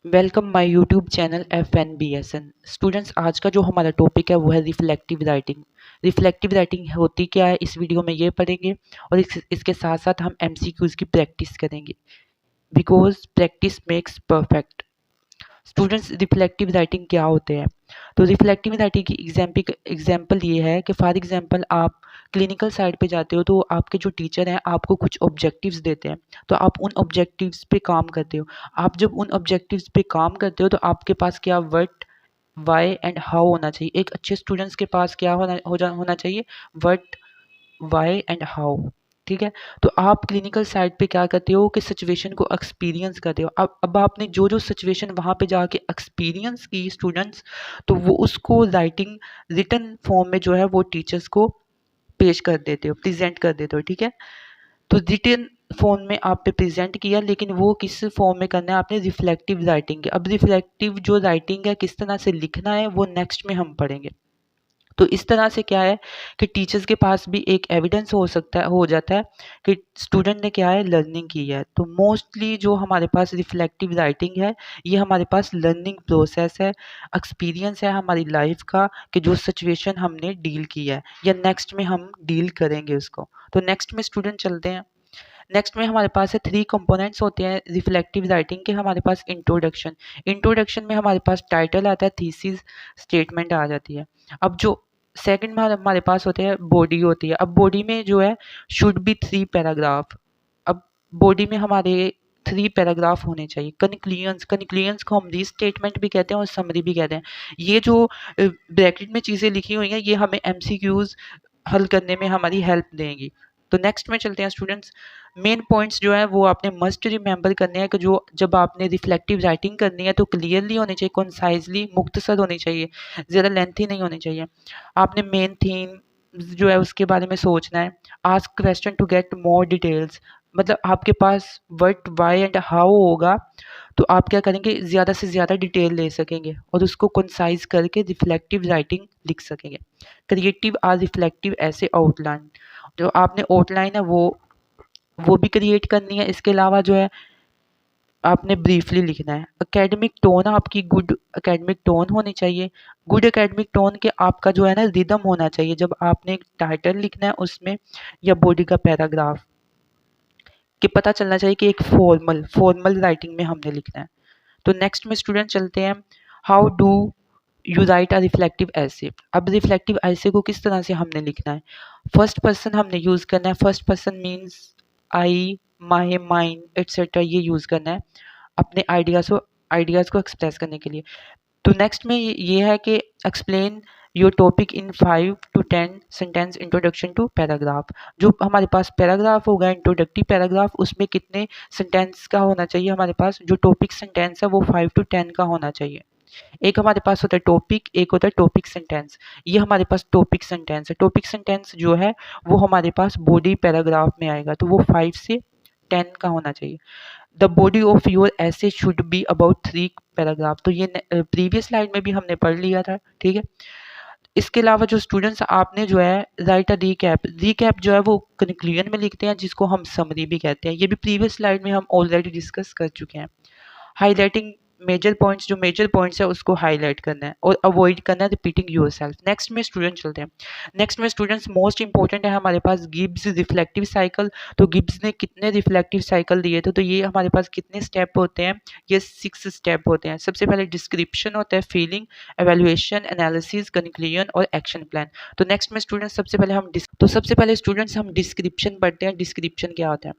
Welcome my YouTube channel FNBSN। Students, आज का जो हमारा टॉपिक है वो है रिफ्लेक्टिव राइटिंग। रिफ्लेक्टिव राइटिंग होती क्या है, इस वीडियो में ये पढ़ेंगे और इसके साथ साथ हम MCQs की प्रैक्टिस करेंगे, because practice makes perfect. Students, reflective writing क्या होते हैं? तो रिफ्लेक्टिव राइटिंग की एग्जाम्पल ये है कि फॉर एग्जाम्पल आप क्लिनिकल साइड पे जाते हो तो आपके जो टीचर हैं आपको कुछ ऑब्जेक्टिव्स देते हैं, तो आप उन ऑब्जेक्टिव्स पे काम करते हो। आप जब उन ऑब्जेक्टिव्स पे काम करते हो तो आपके पास क्या व्हाट, वाई एंड हाउ होना चाहिए। एक अच्छे स्टूडेंट्स के पास क्या होना चाहिए? What, why and how. ठीक है। तो आप क्लिनिकल साइड पे क्या करते हो कि सिचुएशन को एक्सपीरियंस करते हो। अब आपने जो जो सिचुएशन वहाँ पे जाके एक्सपीरियंस की स्टूडेंट्स, तो वो उसको राइटिंग रिटन फॉर्म में जो है वो टीचर्स को पेश कर देते हो, प्रेजेंट कर देते हो। ठीक है। तो रिटन फॉर्म में आपने प्रेजेंट किया, लेकिन वो किस फॉर्म में करना है आपने? Reflective writing. अब रिफ्लेक्टिव जो राइटिंग है किस तरह से लिखना है वो नेक्स्ट में हम पढ़ेंगे। तो इस तरह से क्या है कि टीचर्स के पास भी एक एविडेंस हो जाता है कि स्टूडेंट ने क्या है, लर्निंग की है। तो मोस्टली जो हमारे पास रिफ्लेक्टिव राइटिंग है, ये हमारे पास लर्निंग प्रोसेस है, एक्सपीरियंस है हमारी लाइफ का कि जो सिचुएशन हमने डील किया है या नेक्स्ट में हम डील करेंगे उसको। तो नेक्स्ट में स्टूडेंट चलते हैं। नेक्स्ट में हमारे पास है 3 कंपोनेंट्स होते हैं रिफ्लेक्टिव राइटिंग के। हमारे पास इंट्रोडक्शन, इंट्रोडक्शन में हमारे पास टाइटल आता है, थीसिस, स्टेटमेंट आ जाती है। अब जो सेकंड में हमारे पास होते हैं बॉडी होती है। अब बॉडी में जो है शुड बी 3 पैराग्राफ। अब बॉडी में हमारे 3 पैराग्राफ होने चाहिए। कंक्लूजन्स, कंक्लूजन्स को हम री स्टेटमेंट भी कहते हैं और समरी भी कहते हैं। ये जो ब्रैकेट में चीज़ें लिखी हुई हैं ये हमें MCQs हल करने में हमारी हेल्प देंगी। तो नेक्स्ट में चलते हैं स्टूडेंट्स। मेन पॉइंट्स जो है वो आपने मस्ट रिमेंबर करने हैं कि जो जब आपने रिफ्लेक्टिव राइटिंग करनी है तो क्लियरली होनी चाहिए, कंसाइजली, मुख्तसर होनी चाहिए, ज़्यादा लेंथी नहीं होनी चाहिए। आपने मेन थीम जो है उसके बारे में सोचना है। Ask question to get more details, मतलब आपके पास व्हाट, वाई एंड हाउ होगा तो आप क्या करेंगे, ज़्यादा से ज़्यादा डिटेल ले सकेंगे और उसको कंसाइज करके रिफ्लेक्टिव राइटिंग लिख सकेंगे। क्रिएटिव और रिफ्लेक्टिव ऐसे आउटलाइन, जो आपने आउटलाइन है वो भी क्रिएट करनी है। इसके अलावा जो है आपने ब्रीफली लिखना है। एकेडमिक टोन, आपकी गुड एकेडमिक टोन होनी चाहिए। गुड एकेडमिक टोन के आपका जो है ना रिदम होना चाहिए जब आपने एक टाइटल लिखना है उसमें या बॉडी का पैराग्राफ, कि पता चलना चाहिए कि एक फॉर्मल राइटिंग में हमने लिखना है। तो नेक्स्ट में स्टूडेंट चलते हैं, how do you right a reflective ऐसे। अब रिफ्लेक्टिव ऐसे को किस तरह से हमने लिखना है? फर्स्ट पर्सन हमने यूज़ करना है। First person means I, my, mind etcetera, ये यूज़ करना है अपने आइडियाज़ को एक्सप्रेस करने के लिए। तो नेक्स्ट में ये है कि explain your topic in 5 to 10 sentence introduction to paragraph. जो हमारे पास पैराग्राफ होगा इंट्रोडक्टिव पैराग्राफ, उसमें कितने सेंटेंस का होना चाहिए हमारे पास? जो टॉपिक सेंटेंस है वो 5 to 10 का होना चाहिए। एक हमारे पास होता है टॉपिक, एक होता है टॉपिक सेंटेंस। ये हमारे पास टॉपिक सेंटेंस है। टॉपिक सेंटेंस जो है वो हमारे पास बॉडी पैराग्राफ में आएगा, तो वो 5 से 10 का होना चाहिए। द बॉडी ऑफ योर ऐसे शुड बी अबाउट 3 पैराग्राफ। तो ये प्रीवियस स्लाइड में भी हमने पढ़ लिया था। ठीक है। इसके अलावा जो स्टूडेंट्स आपने जो है राइट अ रीकैप, रीकैप जो है वो कंक्लूजन में लिखते हैं जिसको हम समरी भी कहते हैं। ये भी प्रीवियस स्लाइड में हम ऑलरेडी डिस्कस कर चुके हैं। हाईलाइटिंग मेजर पॉइंट्स, जो मेजर पॉइंट्स है उसको हाईलाइट करना है और अवॉइड करना है रिपीटिंग योरसेल्फ। नेक्स्ट में स्टूडेंट चलते हैं। नेक्स्ट में स्टूडेंट्स मोस्ट इंपॉर्टेंट है हमारे पास गिब्स रिफ्लेक्टिव साइकिल। तो गिब्स ने कितने रिफ्लेक्टिव साइकिल दिए थे? तो ये हमारे पास कितने स्टेप होते हैं? ये 6 स्टेप होते हैं। सबसे पहले डिस्क्रिप्शन होता है, फीलिंग, एवेल्युएशन, एनालिसिस, कंक्लूजन और एक्शन प्लान। तो नेक्स्ट में स्टूडेंट्स सबसे पहले स्टूडेंट्स हम डिस्क्रिप्शन पढ़ते हैं। डिस्क्रिप्शन क्या होता है?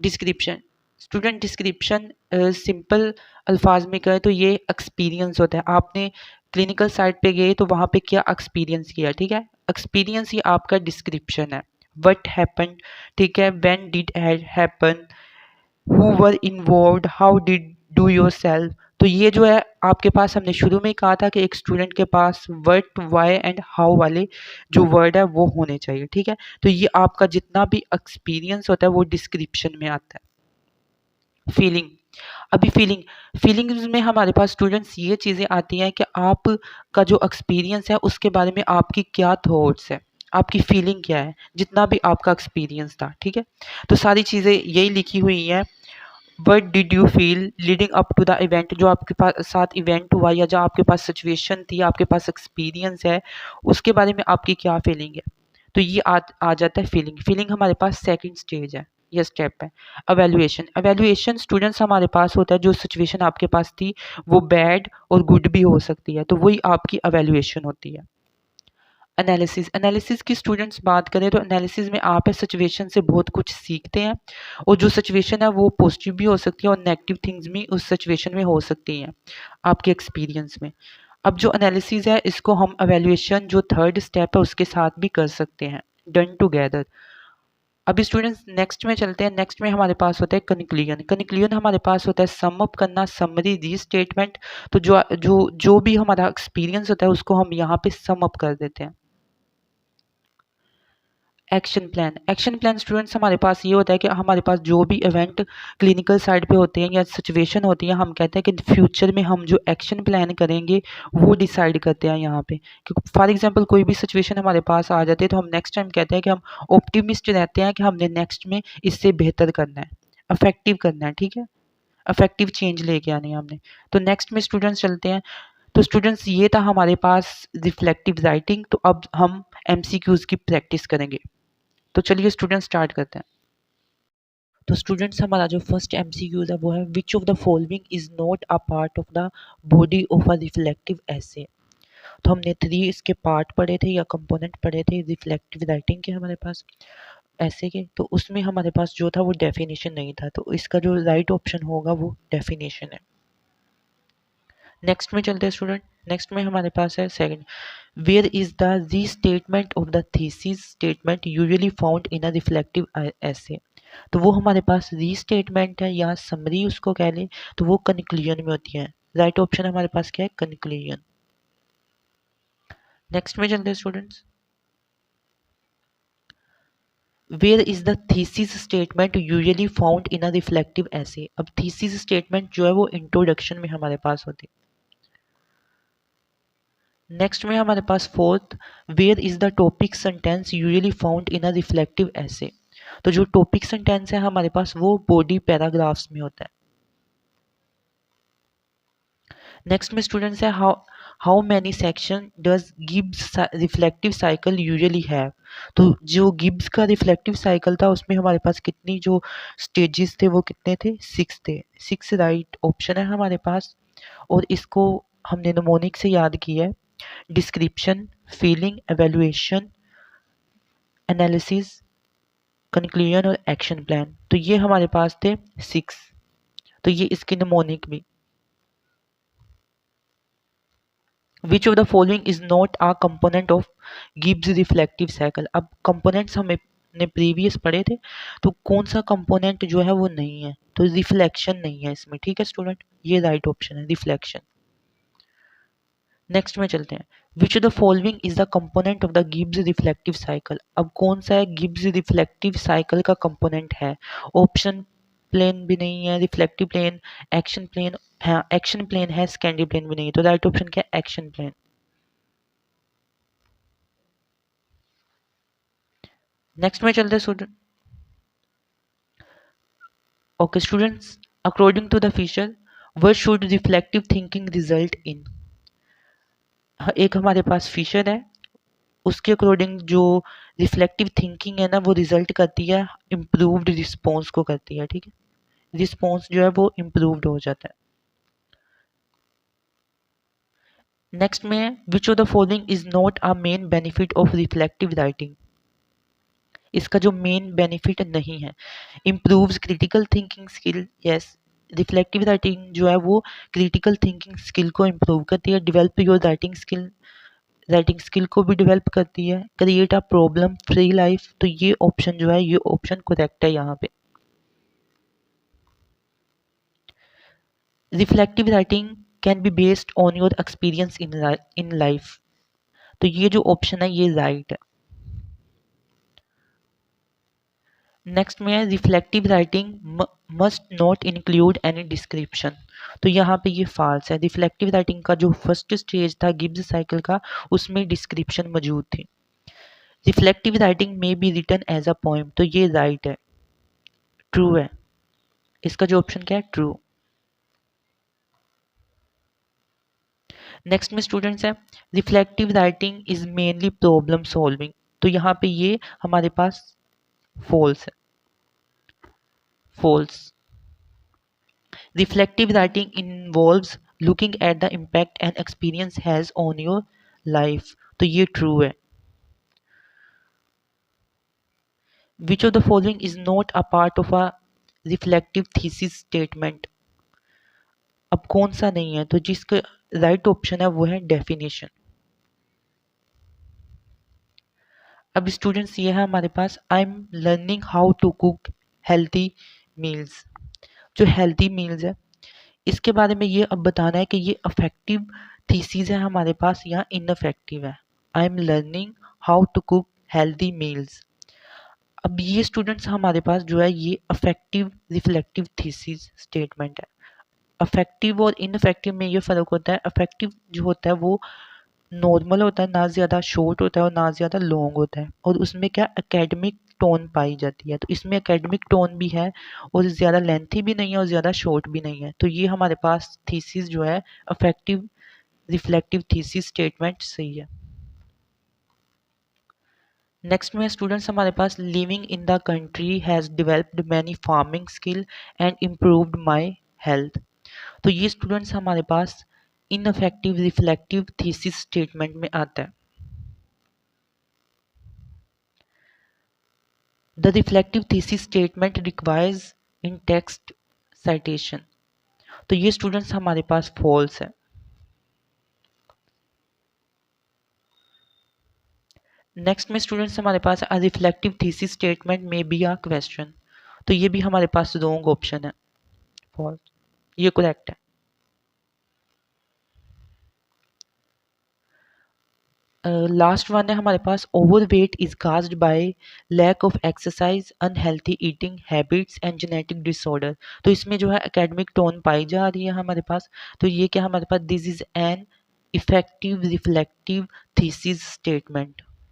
डिस्क्रिप्शन, स्टूडेंट डिस्क्रिप्शन सिंपल अल्फाज में कहें तो ये एक्सपीरियंस होता है। आपने क्लिनिकल साइट पे गए तो वहाँ पे क्या एक्सपीरियंस किया? ठीक है। एक्सपीरियंस ही आपका डिस्क्रिप्शन है। व्हाट हैपन, ठीक है, when did happen, who were involved, how did do your self. तो ये जो है आपके पास, हमने शुरू में ही कहा था कि एक स्टूडेंट के पास व्हाट, वाई एंड हाउ वाले जो वर्ड है वो होने चाहिए। ठीक है। तो ये आपका जितना भी एक्सपीरियंस होता है वो डिस्क्रिप्शन में आता है। फीलिंग, अभी फीलिंग्स में हमारे पास स्टूडेंट्स ये चीज़ें आती हैं कि आप का जो एक्सपीरियंस है उसके बारे में आपकी क्या थॉट्स है, आपकी फीलिंग क्या है, जितना भी आपका एक्सपीरियंस था। ठीक है। तो सारी चीज़ें यही लिखी हुई हैं। What did you feel leading up to the event, जो आपके पास साथ इवेंट हुआ या जो आपके पास सिचुएशन थी, आपके पास एक्सपीरियंस है, उसके बारे में आपकी क्या फीलिंग है। तो ये आ जाता है फीलिंग। फीलिंग हमारे पास सेकंड स्टेज है, ये स्टेप है। अवेल्युएशन, अवेल्युएशन स्टूडेंट्स हमारे पास होता है, जो सिचुएशन आपके पास थी वो बैड और गुड भी हो सकती है, तो वही आपकी अवेल्युएशन होती है। एनालिसिस, एनालिसिस की स्टूडेंट्स बात करें तो एनालिसिस में आप इस सिचुएशन से बहुत कुछ सीखते हैं, और जो सिचुएशन है वो पॉजिटिव भी हो सकती है और नेगेटिव थिंग्स भी उस सिचुएशन में हो सकती हैं आपके एक्सपीरियंस में। अब जो एनालिसिस है इसको हम एवेल्युएशन जो थर्ड स्टेप है उसके साथ भी कर सकते हैं, डन टुगेदर। अभी स्टूडेंट्स नेक्स्ट में चलते हैं। नेक्स्ट में हमारे पास होता है कंक्लूजन। कंक्लूजन हमारे पास होता है सम अप करना, समरी, री स्टेटमेंट। तो जो भी हमारा एक्सपीरियंस होता है उसको हम यहाँ पे सम अप कर देते हैं। Action plan, action plan students हमारे पास ये होता है कि हमारे पास जो भी इवेंट क्लिनिकल साइड पे होते हैं या सिचुएशन होती है, हम कहते हैं कि फ्यूचर में हम जो एक्शन प्लान करेंगे वो डिसाइड करते हैं यहाँ पे। क्योंकि फॉर एग्जांपल कोई भी सिचुएशन हमारे पास आ जाती है तो हम नेक्स्ट टाइम कहते हैं कि हम ऑप्टिमिस्ट रहते हैं कि हमने नेक्स्ट में इससे बेहतर करना है, अफेक्टिव करना है, ठीक है, अफेक्टिव चेंज लेके आनी है हमने। तो नेक्स्ट में स्टूडेंट्स चलते हैं। तो स्टूडेंट्स ये था हमारे पास रिफ्लेक्टिव राइटिंग। तो अब हम एमसीक्यूज की प्रैक्टिस करेंगे। तो चलिए स्टूडेंट स्टार्ट करते हैं। तो स्टूडेंट्स हमारा जो फर्स्ट एमसीक्यूज है वो है which of the following is not a part of the body of a reflective essay. तो हमने 3 इसके पार्ट पढ़े थे या कंपोनेंट पढ़े थे रिफ्लेक्टिव राइटिंग के हमारे पास ऐसे के। तो उसमें हमारे पास जो था वो डेफिनेशन नहीं था, तो इसका जो राइट ऑप्शन होगा वो डेफिनेशन है। नेक्स्ट में चलते हैं स्टूडेंट। नेक्स्ट में हमारे पास है second, where is the restatement of the thesis statement usually found in a reflective essay. तो वो हमारे पास रीस्टेटमेंट है या समरी उसको कह लें, तो वो कंक्लूजन में होती है। राइट ऑप्शन हमारे पास क्या है, कंक्लूजन। नेक्स्ट में चलते हैं students, where is the thesis statement usually found in a reflective essay. अब थीसिस स्टेटमेंट जो है वो इंट्रोडक्शन में हमारे पास होती है। नेक्स्ट में हमारे पास fourth, where is the topic sentence usually found in a reflective essay. तो जो टॉपिक सेंटेंस है हमारे पास वो बॉडी पैराग्राफ्स में होता है। नेक्स्ट में स्टूडेंट्स है how many section does Gibbs reflective cycle usually have. तो जो गिब्स का रिफ्लेक्टिव साइकिल था उसमें हमारे पास कितनी जो स्टेजेस थे वो कितने थे, 6 थे। 6 राइट ऑप्शन है हमारे पास, और इसको हमने निमोनिक से याद किया है। Description, feeling, evaluation, analysis, conclusion और एक्शन प्लान। तो ये हमारे पास थे 6। तो ये इसकी निमोनिक भी। विच of the following is not a component of Gibbs reflective cycle. अब कंपोनेंट्स हमें ने प्रीवियस पढ़े थे, तो कौन सा कंपोनेंट जो है वो नहीं है, तो रिफ्लेक्शन नहीं है इसमें, ठीक है स्टूडेंट, ये राइट ऑप्शन है रिफ्लेक्शन। नेक्स्ट में चलते हैं, विच of the following is the component of the Gibbs reflective cycle. अब कौन सा है गिब्स रिफ्लेक्टिव साइकिल का कंपोनेंट है। ऑप्शन प्लेन भी नहीं है, रिफ्लेक्टिव प्लेन, एक्शन प्लेन, हाँ एक्शन प्लेन है, स्कैंडी प्लेन भी नहीं है, तो राइट ऑप्शन क्या है, एक्शन प्लेन। नेक्स्ट में चलते हैं student. Okay students, according to the feature what should reflective thinking result in. एक हमारे पास फीचर है, उसके अकॉर्डिंग जो रिफ्लेक्टिव थिंकिंग है ना वो रिजल्ट करती है इम्प्रूव्ड रिस्पॉन्स को करती है, ठीक है, रिस्पॉन्स जो है वो इम्प्रूव्ड हो जाता है। नेक्स्ट में विच of the following is not a main benefit of reflective writing. इसका जो मेन बेनिफिट नहीं है, improves critical thinking skill. Yes, reflective writing जो है वो क्रिटिकल थिंकिंग स्किल को इम्प्रूव करती है, डेवलप योर राइटिंग स्किल को भी डेवलप करती है, create a problem free life. तो ये ऑप्शन जो है ये ऑप्शन करेक्ट है यहाँ पे। Reflective writing can be based on your experience in life. तो ये जो ऑप्शन है ये राइट है। नेक्स्ट में है reflective writing must not include any description. तो यहाँ पे ये फॉल्स है, रिफ्लेक्टिव राइटिंग का जो फर्स्ट स्टेज था गिब्स साइकिल का उसमें डिस्क्रिप्शन मौजूद थी। रिफ्लेक्टिव राइटिंग में be written as a poem. तो ये राइट है, ट्रू है। इसका जो ऑप्शन क्या है, ट्रू। नेक्स्ट में स्टूडेंट्स है reflective writing is mainly problem solving. तो यहाँ पे ये हमारे पास फॉल्स है, false. Reflective writing involves looking at the impact an experience has on your life. तो ये true है। Which of the following is not a part of a reflective thesis statement? अब कौन सा नहीं है, तो जिसका राइट ऑप्शन है वो है डेफिनेशन। अब स्टूडेंट्स ये है हमारे पास I am learning how to cook healthy meals. जो हेल्थी मील्स है इसके बारे में ये अब बताना है कि ये अफेक्टिव थीसिस है हमारे पास या इनअफेक्टिव है। I am learning how to cook healthy meals. अब ये स्टूडेंट्स हमारे पास जो है ये अफेक्टिव रिफ्लेक्टिव थीसिस स्टेटमेंट है। अफेक्टिव और इनअफेक्टिव में ये फ़र्क होता है। अफेक्टिव जो होता है वो नॉर्मल होता है, ना ज़्यादा शॉर्ट होता है और ना ज़्यादा लॉन्ग होता है, और उसमें क्या एकेडमिक टोन पाई जाती है। तो इसमें एकेडमिक टोन भी है और ज़्यादा लेंथी भी नहीं है और ज़्यादा शॉर्ट भी नहीं है। तो ये हमारे पास थीसिस जो है अफेक्टिव रिफ्लेक्टिव थीसिस स्टेटमेंट सही है। नेक्स्ट में स्टूडेंट्स हमारे पास living in the country has developed many farming skill and improved my health. तो ये स्टूडेंट्स हमारे पास इनअफेक्टिव रिफ्लेक्टिव थीसिस स्टेटमेंट में आता है। The reflective thesis statement requires in text citation। तो ये स्टूडेंट्स हमारे पास फॉल्स है। नेक्स्ट में स्टूडेंट्स हमारे पास अ रिफ्लेक्टिव थीसिस स्टेटमेंट में बी अ क्वेश्चन। तो ये भी हमारे पास रॉन्ग ऑप्शन है, फॉल्स। ये करेक्ट है। लास्ट वन है हमारे पास overweight is caused by lack of exercise, unhealthy eating habits and genetic disorder. तो इसमें जो है एकेडमिक टोन पाई जा रही है हमारे पास। तो ये क्या हमारे पास this is an effective reflective thesis statement.